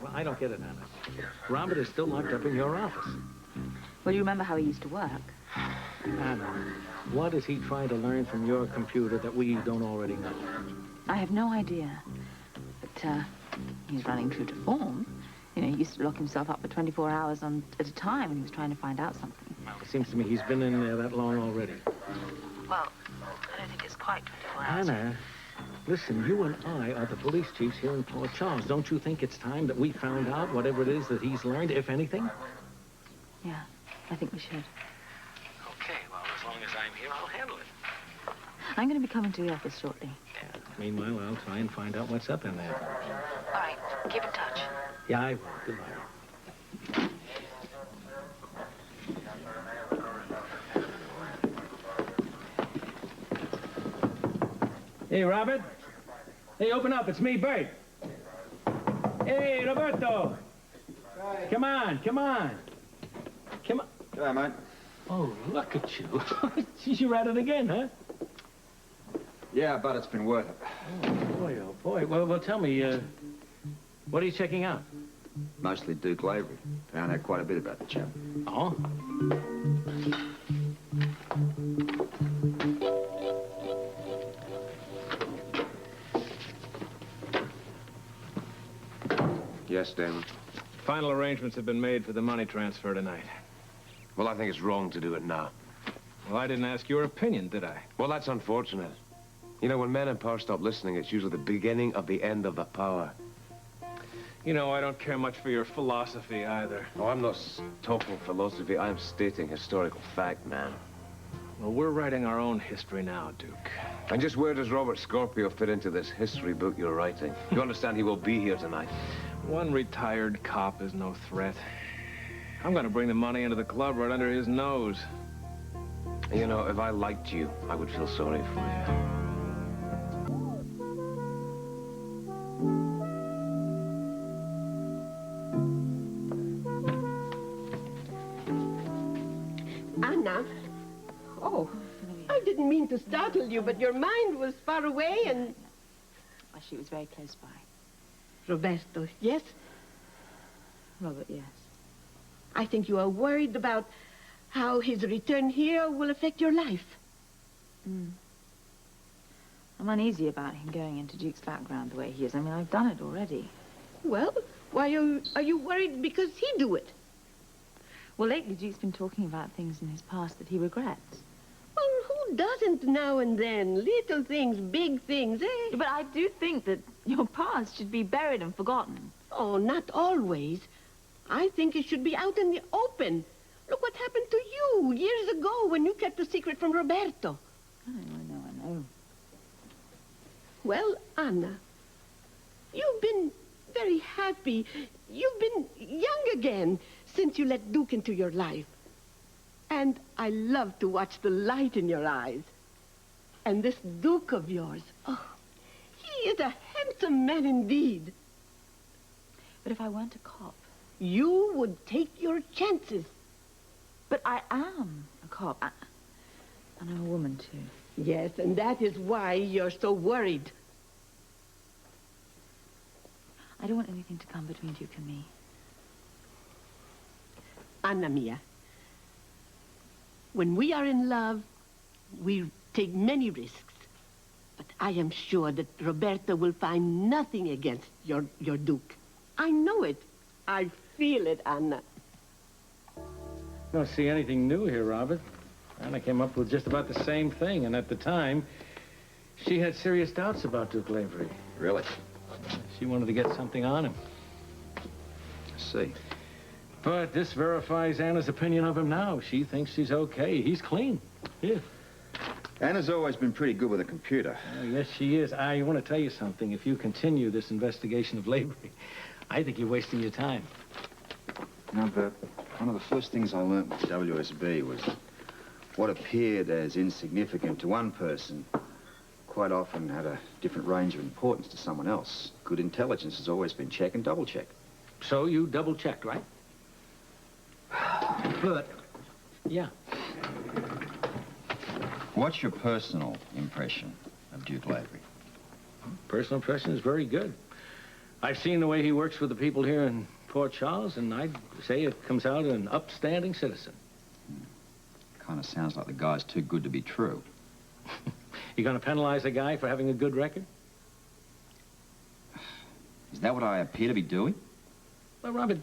Well, I don't get it, Anna. Robert is still locked up in your office. Well, you remember how he used to work? Anna, what is he trying to learn from your computer that we don't already know? I have no idea. But, he's running true to form. You know, he used to lock himself up for 24 hours at a time when he was trying to find out something. Well, it seems to me he's been in there that long already. Well, I don't think it's quite 24 hours. Anna, listen, you and I are the police chiefs here in Port Charles. Don't you think it's time that we found out whatever it is that he's learned, if anything? Yeah, I think we should. Okay, well, as long as I'm here, I'll handle it. I'm going to be coming to the office shortly. Yeah. Meanwhile, I'll try and find out what's up in there. All right, keep in touch. Yeah, I will. Goodbye. Hey, Robert. Hey, open up. It's me, Bert. Hey, Roberto. Hi. Come on, come on. Come on. Hi, mate. Oh, look at you. Geez, you're at it again, huh? Yeah, but it's been worth it. Oh, boy, oh, boy. Well, tell me, what are you checking out? Mostly Duke Lavery. Found out quite a bit about the chap. Oh? Yes, Damon. Final arrangements have been made for the money transfer tonight. Well, I think it's wrong to do it now. Well, I didn't ask your opinion, did I? Well, that's unfortunate. You know, when men in power stop listening, it's usually the beginning of the end of the power. You know, I don't care much for your philosophy either. Oh, I'm not talking philosophy. I'm stating historical fact, man. Well, we're writing our own history now, Duke. And just where does Robert Scorpio fit into this history book you're writing? You understand he will be here tonight. One retired cop is no threat. I'm gonna bring the money into the club right under his nose. You know, if I liked you, I would feel sorry for you. Anna? Oh, I didn't mean to startle you, but your mind was far away and... Well, she was very close by. Roberto, yes? Robert, yes. I think you are worried about how his return here will affect your life. I'm uneasy about him going into Duke's background the way he is. I mean, I've done it already. Well, why are you worried because he do it? Well, lately Duke's been talking about things in his past that he regrets. Well, who doesn't now and then? Little things, big things, eh? But I do think that your past should be buried and forgotten. Oh, not always. I think it should be out in the open. Look what happened to you years ago when you kept a secret from Roberto. I know. Well, Anna, you've been very happy. You've been young again since you let Duke into your life. And I love to watch the light in your eyes. And this Duke of yours, oh, he is a handsome man indeed. But if I weren't a cop... You would take your chances. But I am a cop. And I'm a woman, too. Yes, and that is why you're so worried. I don't want anything to come between Duke and me. Anna Mia, when we are in love, we take many risks. But I am sure that Roberto will find nothing against your Duke. I know it. I feel it, Anna. Don't see anything new here, Robert. Anna came up with just about the same thing, and at the time, she had serious doubts about Duke Lavery. Really? She wanted to get something on him. I see. But this verifies Anna's opinion of him now. She thinks he's okay. He's clean. Yeah. Anna's always been pretty good with a computer. Oh, yes, she is. I want to tell you something. If you continue this investigation of Lavery, I think you're wasting your time. You know, Bert, one of the first things I learned with WSB was what appeared as insignificant to one person quite often had a different range of importance to someone else. Good intelligence has always been check and double check. So you double-checked, right? But, yeah. What's your personal impression of Duke Lavery? Personal impression is very good. I've seen the way he works with the people here in Port Charles, and I'd say it comes out an upstanding citizen. Kind of sounds like the guy's too good to be true. You gonna penalize a guy for having a good record? Is that what I appear to be doing? Well, Robert,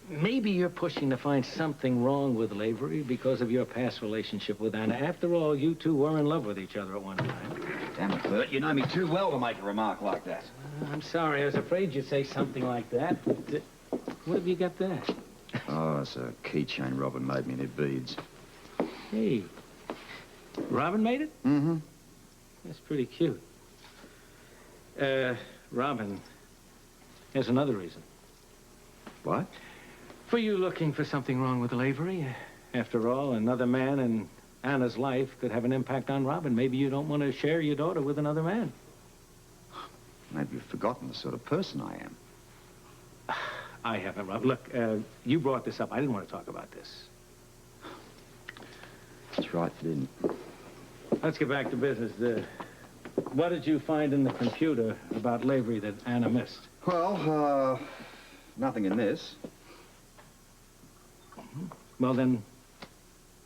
maybe you're pushing to find something wrong with Lavery because of your past relationship with Anna. After all, you two were in love with each other at one time. Damn it, Bert, you know me too well to make a remark like that. I'm sorry. I was afraid you'd say something like that. But, what have you got there? Oh, it's a keychain Robin made me, and it beads. Hey, Robin made it? Mm-hmm. That's pretty cute. Robin, here's another reason. What? For you looking for something wrong with Lavery. After all, another man in Anna's life could have an impact on Robin. Maybe you don't want to share your daughter with another man. Maybe you've forgotten the sort of person I am. I haven't, Rob. Look, you brought this up. I didn't want to talk about this. That's right, you didn't. Let's get back to business. What did you find in the computer about Lavery that Anna missed? Well, nothing in this. Well, then,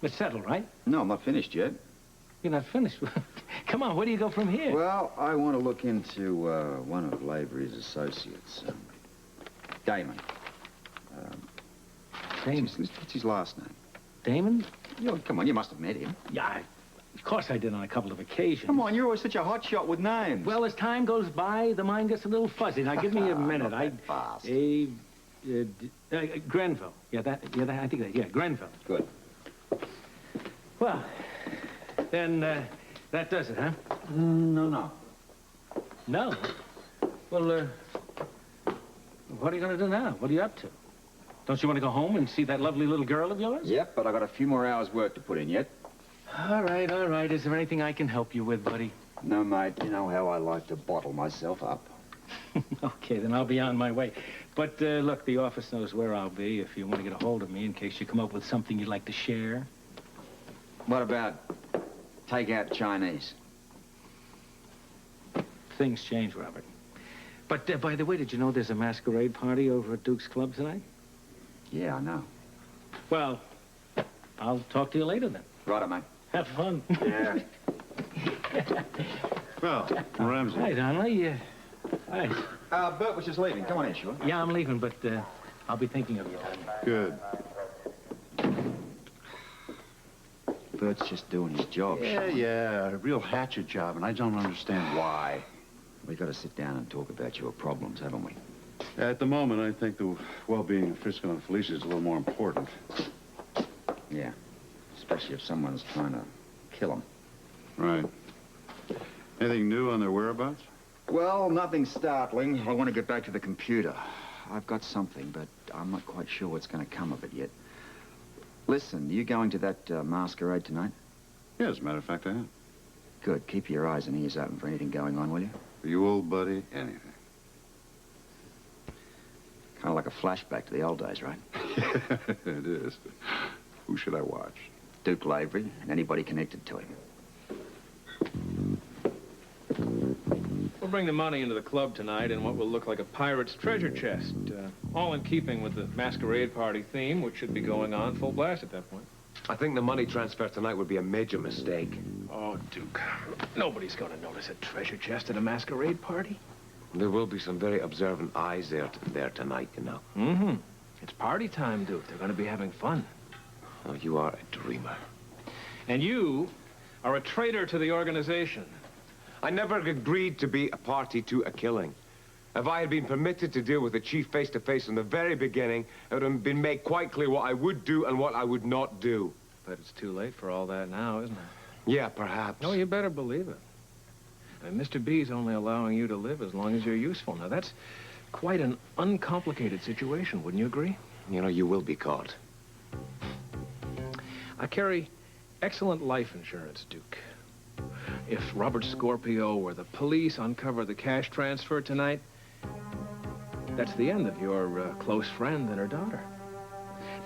it's settled, right? No, I'm not finished yet. You're not finished. Come on, where do you go from here? Well, I want to look into one of Lavery's associates, Damon. Damon? What's his last name? Damon? Come on, you must have met him. Yeah, of course I did on a couple of occasions. Come on, you're always such a hot shot with names. Well, as time goes by, the mind gets a little fuzzy. Now, give me a minute. Not that fast. Grenville. I think that, yeah, Grenville. Good. Well, then, that does it, huh? No. No? Well, what are you going to do now? What are you up to? Don't you want to go home and see that lovely little girl of yours? Yep, but I got a few more hours' work to put in yet. All right. Is there anything I can help you with, buddy? No, mate, you know how I like to bottle myself up. Okay, then I'll be on my way. But, look, the office knows where I'll be if you want to get a hold of me in case you come up with something you'd like to share. What about take-out Chinese? Things change, Robert. But, by the way, did you know there's a masquerade party over at Duke's Club tonight? Yeah, I know. Well, I'll talk to you later, then. Righto, mate. Have fun. Yeah. Well, Ramsey. Hi, Donnelly. Hi. Bert was just leaving. Come on in, sure. Yeah, I'm leaving, but I'll be thinking of you, Donnelly. Good. Bert's just doing his job. Yeah, a real hatchet job, and I don't understand why. We've got to sit down and talk about your problems, haven't we? At the moment, I think the well-being of Frisco and Felicia is a little more important. Yeah. Especially if someone's trying to kill them. Right. Anything new on their whereabouts? Well, nothing startling. I want to get back to the computer. I've got something, but I'm not quite sure what's going to come of it yet. Listen, you going to that masquerade tonight? Yeah, as a matter of fact, I am. Good. Keep your eyes and ears open for anything going on, will you? For you, old buddy, anything. Kind of like a flashback to the old days, right? It is. Who should I watch? Duke Lavery and anybody connected to him. We'll bring the money into the club tonight in what will look like a pirate's treasure chest. All in keeping with the masquerade party theme, which should be going on full blast at that point. I think the money transfer tonight would be a major mistake. Oh, Duke. Nobody's going to notice a treasure chest at a masquerade party. There will be some very observant eyes there tonight, you know. Mm-hmm. It's party time, Duke. They're going to be having fun. Oh, you are a dreamer. And you are a traitor to the organization. I never agreed to be a party to a killing. If I had been permitted to deal with the chief face-to-face from the very beginning, it would have been made quite clear what I would do and what I would not do. But it's too late for all that now, isn't it? Yeah, perhaps. No, you better believe it. And Mr. B's only allowing you to live as long as you're useful. Now, that's quite an uncomplicated situation, wouldn't you agree? You know, you will be caught. I carry excellent life insurance, Duke. If Robert Scorpio or the police uncover the cash transfer tonight, that's the end of your close friend and her daughter.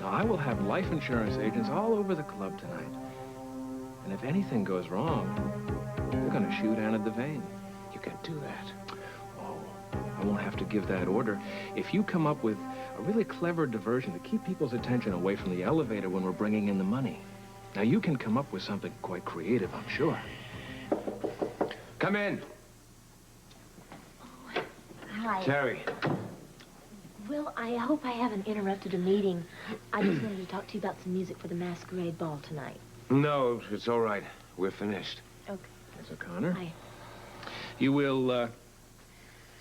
Now, I will have life insurance agents all over the club tonight. And if anything goes wrong, they're going to shoot Anna Devane. You can't do that. Oh, I won't have to give that order. If you come up with a really clever diversion to keep people's attention away from the elevator when we're bringing in the money. Now, you can come up with something quite creative, I'm sure. Come in. Hi. Terry. Well, I hope I haven't interrupted a meeting. I just wanted to talk to you about some music for the masquerade ball tonight. No, it's all right. We're finished. Okay. Miss O'Connor. Hi. You will,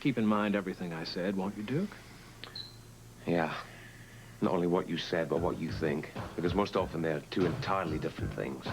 keep in mind everything I said, won't you, Duke? Yeah. Not only what you said, but what you think. Because most often they're two entirely different things.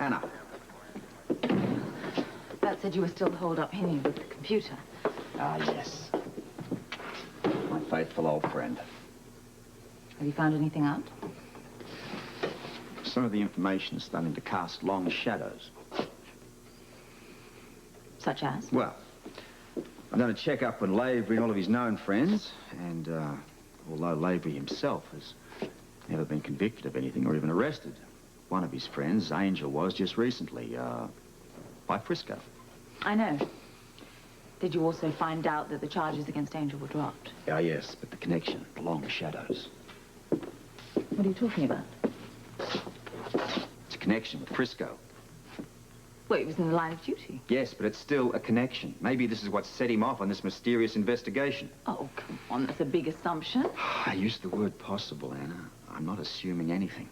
Anna. That said you were still holed up here with the computer. Ah, yes. My faithful old friend. Have you found anything out? Some of the information is starting to cast long shadows. Such as? Well, I've done a check-up on Lavery and all of his known friends, and although Lavery himself has never been convicted of anything or even arrested, one of his friends, Angel, was just recently, by Frisco. I know. Did you also find out that the charges against Angel were dropped? Ah, yes, but the connection, the long shadows. What are you talking about? It's a connection with Frisco. Well, he was in the line of duty. Yes, but it's still a connection. Maybe this is what set him off on this mysterious investigation. Oh, come on, that's a big assumption. I used the word possible, Anna. I'm not assuming anything.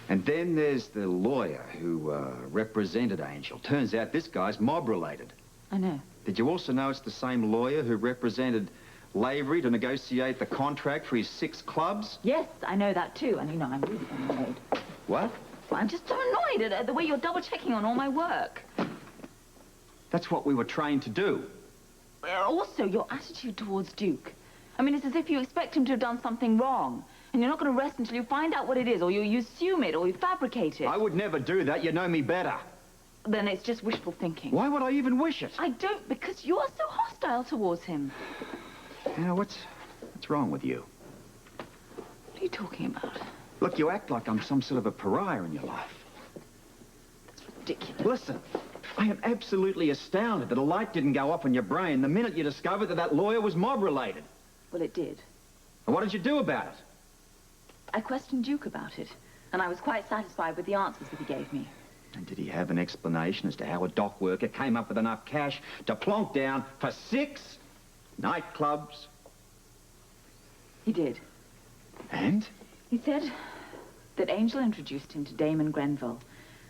And then there's the lawyer who represented Angel. Turns out this guy's mob-related. I know. Did you also know it's the same lawyer who represented Lavery to negotiate the contract for his 6 clubs? Yes, I know that too. And, you know, I'm really annoyed. What? I'm just so annoyed at the way you're double-checking on all my work. That's what we were trained to do. Also, your attitude towards Duke. I mean, it's as if you expect him to have done something wrong. And you're not going to rest until you find out what it is, or you assume it, or you fabricate it. I would never do that. You know me better. Then it's just wishful thinking. Why would I even wish it? I don't, because you are so hostile towards him. Anna, what's wrong with you? What are you talking about? Look, you act like I'm some sort of a pariah in your life. That's ridiculous. Listen, I am absolutely astounded that a light didn't go off in your brain the minute you discovered that that lawyer was mob-related. Well, it did. And what did you do about it? I questioned Duke about it, and I was quite satisfied with the answers that he gave me. And did he have an explanation as to how a dock worker came up with enough cash to plonk down for 6 nightclubs? He did. And? He said that Angel introduced him to Damon Grenville.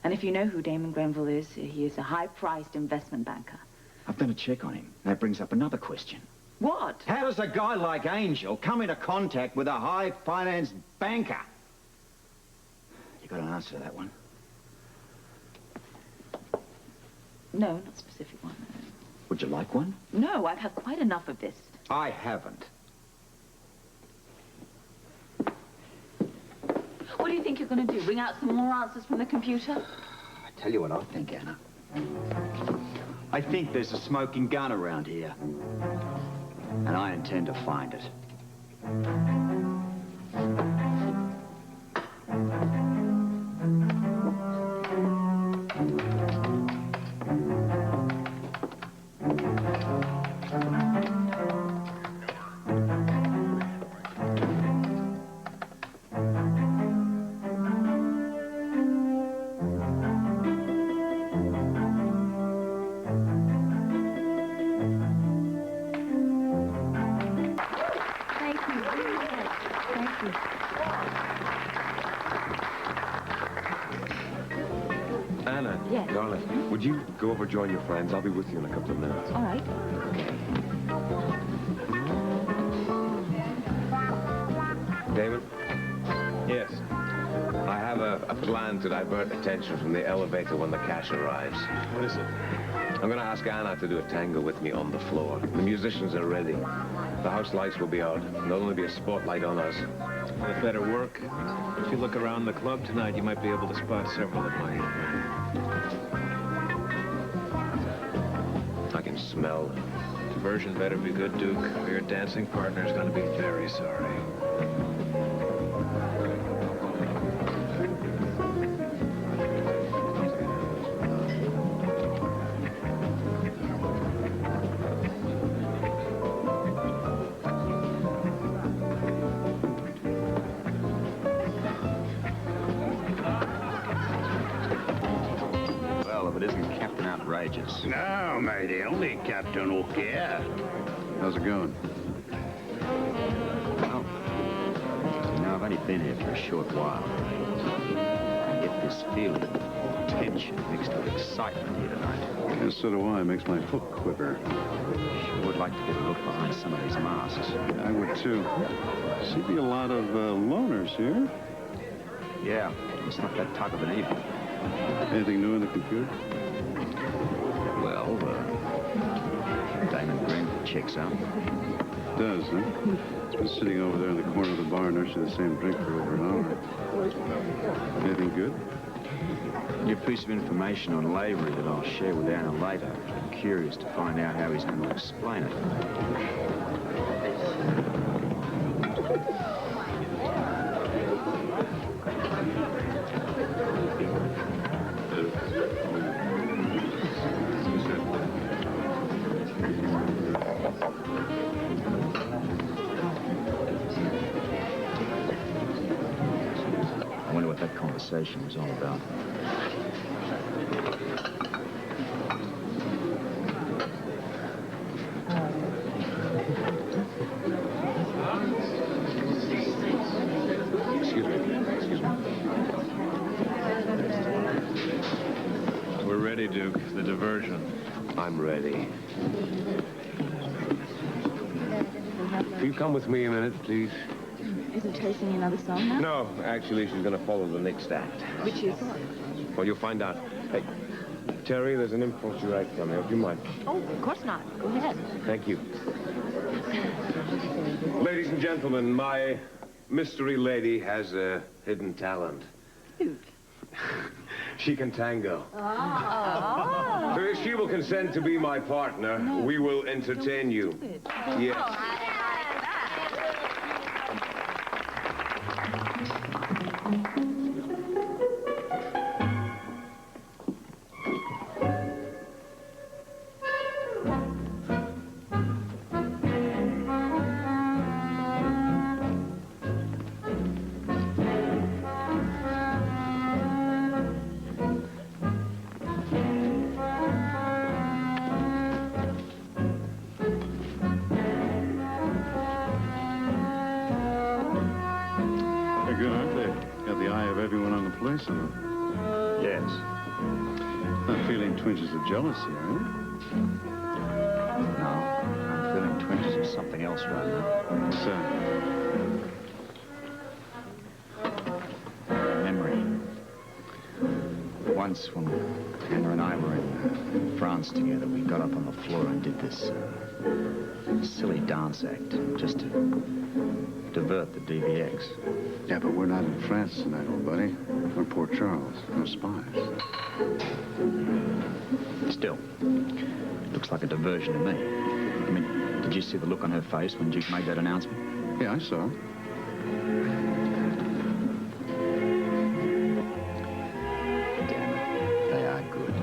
And if you know who Damon Grenville is, he is a high-priced investment banker. I've done a check on him. That brings up another question. What? How does a guy like Angel come into contact with a high-financed banker? You got an answer to that one? No, not a specific one. Would you like one? No, I've had quite enough of this. I haven't. What do you think you're going to do? Bring out some more answers from the computer? I tell you what I think, Anna. I think there's a smoking gun around here. And I intend to find it. Anna, Yes. darling, would you go over join your friends? I'll be with you in a couple of minutes. All right. Damon, Yes. I have a plan to divert attention from the elevator when the cash arrives. What is it? I'm going to ask Anna to do a tango with me on the floor. The musicians are ready. The house lights will be out. There'll only be a spotlight on us. Well, it better work. If you look around the club tonight, you might be able to spot several of my hitmen. I can smell them. Diversion better be good, Duke, or your dancing partner's gonna be very sorry. Well, if it isn't Captain Outrageous. No, matey, only Captain will care. How's it going? Well, you know, I've only been here for a short while. I get this feeling of tension mixed with excitement here tonight. Yes, so do I. It makes my foot quiver. Sure would like to get a look behind some of these masks. I would, too. Seem to be a lot of loners here. Yeah, it's not that type of an evening. Anything new in the computer? Well, Diamond Green checks out. Does, huh? It's been sitting over there in the corner of the bar nursing the same drink for over an hour. Anything good? New piece of information on Lavery that I'll share with Anna later. I'm curious to find out how he's going to explain it. I wonder what that conversation was all about. Excuse me. We're ready, Duke. The diversion. I'm ready. Will you come with me a minute, please? Isn't Tracy another song now? No, actually, she's going to follow the next act. Which is? Well, you'll find out. Hey, Terry, there's an impulse right from me. Would you mind? Oh, of course not. Go ahead. Thank you. Ladies and gentlemen, my mystery lady has a hidden talent. Duke. She can tango. Oh. So if she will consent to be my partner, we will entertain you. Yes. They're good, aren't they? Got the eye of everyone on the place on them. Yes. Not feeling twinges of jealousy, are you? No, I'm feeling twinges of something else right now. What's that? Memory. Once when Anna and I were in France together, we got up on the floor and did this silly dance act just to divert the DVX. Yeah, but we're not in France tonight, old buddy. We're Port Charles. No spies. Still, it looks like a diversion to me. I mean, did you see the look on her face when Duke made that announcement? Yeah, I saw. Damn it, they are good.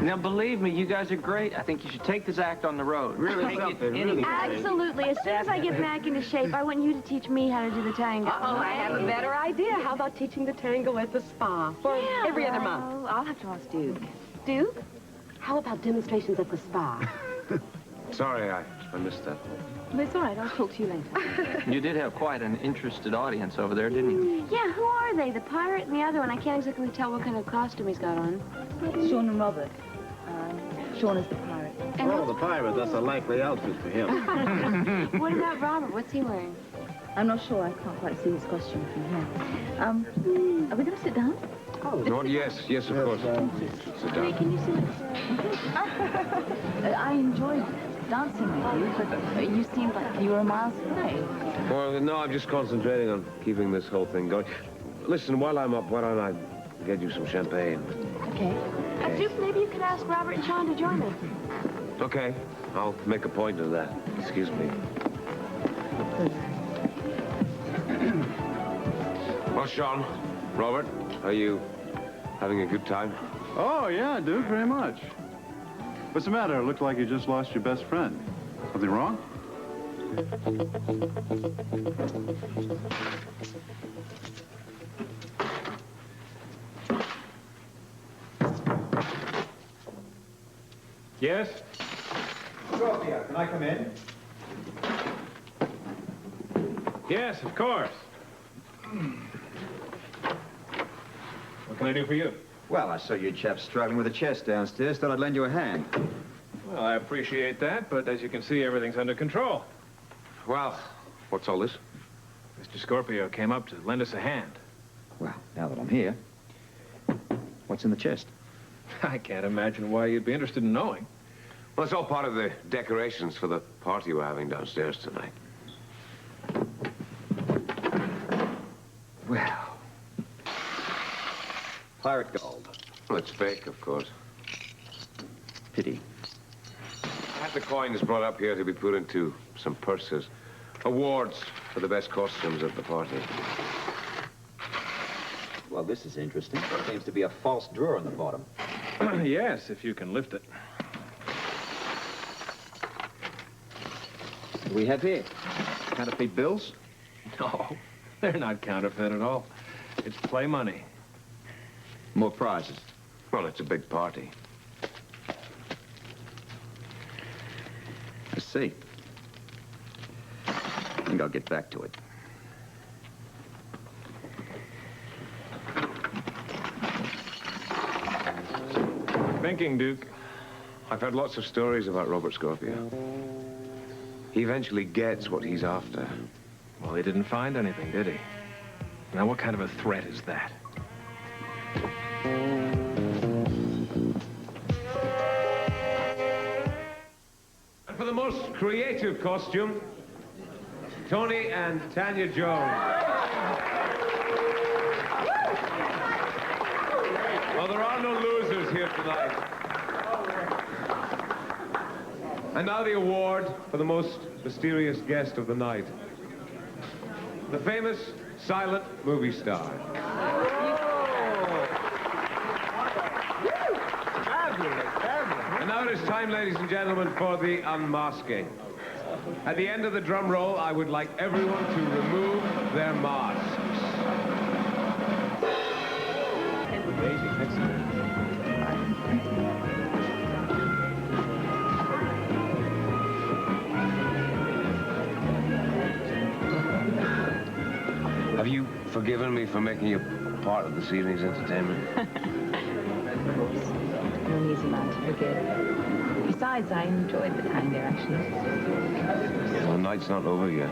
Now, believe me, you guys are great. I think you should take this act on the road. Really something, really. Absolutely. As soon as I get back into shape, I want you to teach me how to do the tango. Oh, I have a better idea. How about teaching the tango at the spa for every other month? Well, I'll have to ask Duke. Duke, how about demonstrations at the spa? Sorry, I missed that. But it's all right. I'll talk to you later. You did have quite an interested audience over there, didn't you? Yeah, who are they? The pirate and the other one. I can't exactly tell what kind of costume he's got on. Sean and Robert. Sean is the pirate. And Oh, the pirate. That's a likely outfit for him. what about Robert? What's he wearing? I'm not sure. I can't quite see his costume from here. Are we going to sit down? No, yes, of course. Sit down. Can you see what I enjoyed dancing with you, but you seemed like you were miles away. Well, no, I'm just concentrating on keeping this whole thing going. Listen, while I'm up, why don't I get you some champagne? Okay. Duke, maybe you could ask Robert and Sean to join us. Okay, I'll make a point of that. Excuse me. Well, Sean, Robert, are you having a good time? Oh, yeah, Duke, very much. What's the matter? It looked like you just lost your best friend. Something wrong? Yes? Scorpio, can I come in? Yes, of course. What can I do for you? Well, I saw you chaps struggling with a chest downstairs. Thought I'd lend you a hand. Well, I appreciate that, but as you can see, everything's under control. Well, what's all this? Mr. Scorpio came up to lend us a hand. Well, now that I'm here, what's in the chest? I can't imagine why you'd be interested in knowing. Well, it's all part of the decorations for the party we're having downstairs tonight. Well, pirate gold. Well, it's fake, of course. Pity. I had the coins brought up here to be put into some purses. Awards for the best costumes at the party. Well, this is interesting. There seems to be a false drawer on the bottom. Yes, if you can lift it. What do we have here? Counterfeit bills? No, they're not counterfeit at all. It's play money. More prizes. Well, it's a big party. I see. I think I'll get back to it. Thinking, Duke. I've heard lots of stories about Robert Scorpio. He eventually gets what he's after. Well, he didn't find anything, did he? Now, what kind of a threat is that? And for the most creative costume, Tony and Tanya Jones. Well, there are no losers here tonight. And now the award for the most mysterious guest of the night. The famous silent movie star. And now it is time, ladies and gentlemen, for the unmasking. At the end of the drum roll, I would like everyone to remove their masks. Have you forgiven me for making you part of this evening's entertainment? Of course. You're an easy man to forgive. Besides, I enjoyed the tango, actually. The night's not over yet.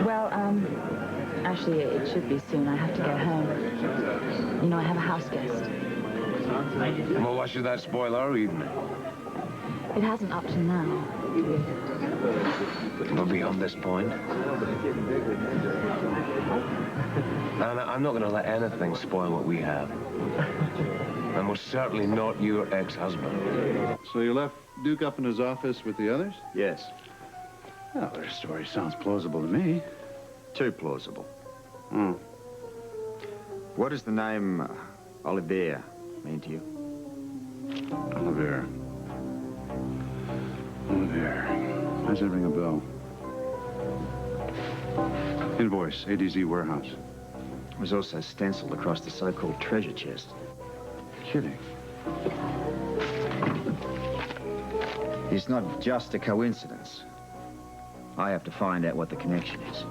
Well, actually, it should be soon. I have to go home. You know, I have a house guest. Well, why should that spoil our evening? It hasn't up to now. We're beyond this point. And I'm not going to let anything spoil what we have. And we're certainly not your ex-husband. So you left Duke up in his office with the others? Yes. Well, their story sounds plausible to me. Too plausible. Hmm. What does the name Olivier mean to you? Lavery. Lavery. Does that ring a bell? Invoice, ADZ warehouse. It was also stenciled across the so-called treasure chest. Kidding. It's not just a coincidence. I have to find out what the connection is.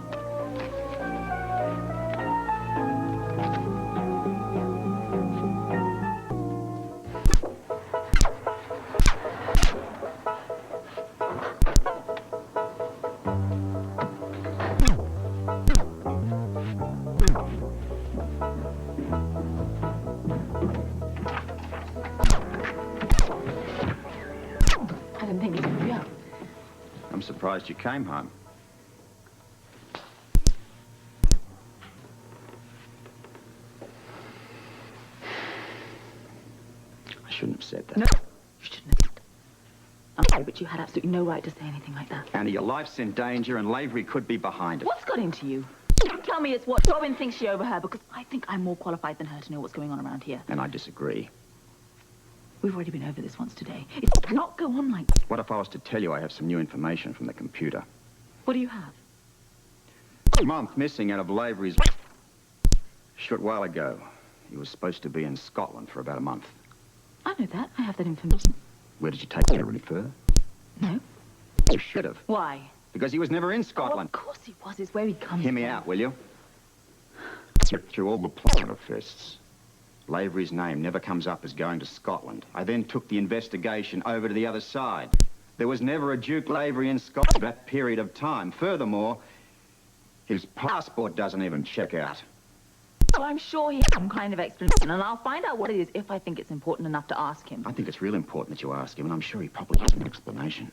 I didn't think it would be up. I'm surprised you came home. I shouldn't have said that. No, you shouldn't have. I'm sorry, but you had absolutely no right to say anything like that. Annie, your life's in danger and Lavery could be behind it. What's got into you? Tell me it's what Robin thinks she overheard, because I think I'm more qualified than her to know what's going on around here. And I disagree. We've already been over this once today. It cannot go on like this. What if I was to tell you I have some new information from the computer? What do you have? A month missing out of Lavery's... A short while ago, he was supposed to be in Scotland for about a month. I know that. I have that information. Where did you take it any further? No. You should have. Why? Because he was never in Scotland. Oh, of course he was. It's where he comes Hear me from. out, will you? Through all the plot of fists, Lavery's name never comes up as going to Scotland. I then took the investigation over to the other side. There was never a Duke Lavery in Scotland for that period of time. Furthermore, his passport doesn't even check out. Well, I'm sure he has some kind of explanation, and I'll find out what it is if I think it's important enough to ask him. I think it's real important that you ask him, and I'm sure he probably has an explanation.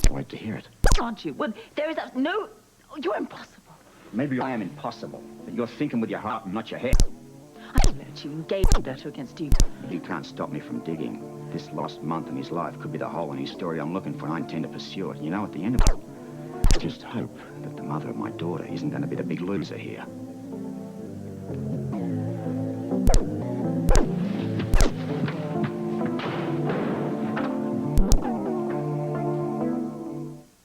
I'll wait to hear it. Aren't you? Well, there is no... Oh, you're impossible. Maybe I am impossible, but you're thinking with your heart and not your head. I let you engage in data against you. You can't stop me from digging. This lost month in his life could be the hole in his story I'm looking for, and I intend to pursue it. You know, at the end of it, I just hope that the mother of my daughter isn't going to be the big loser here.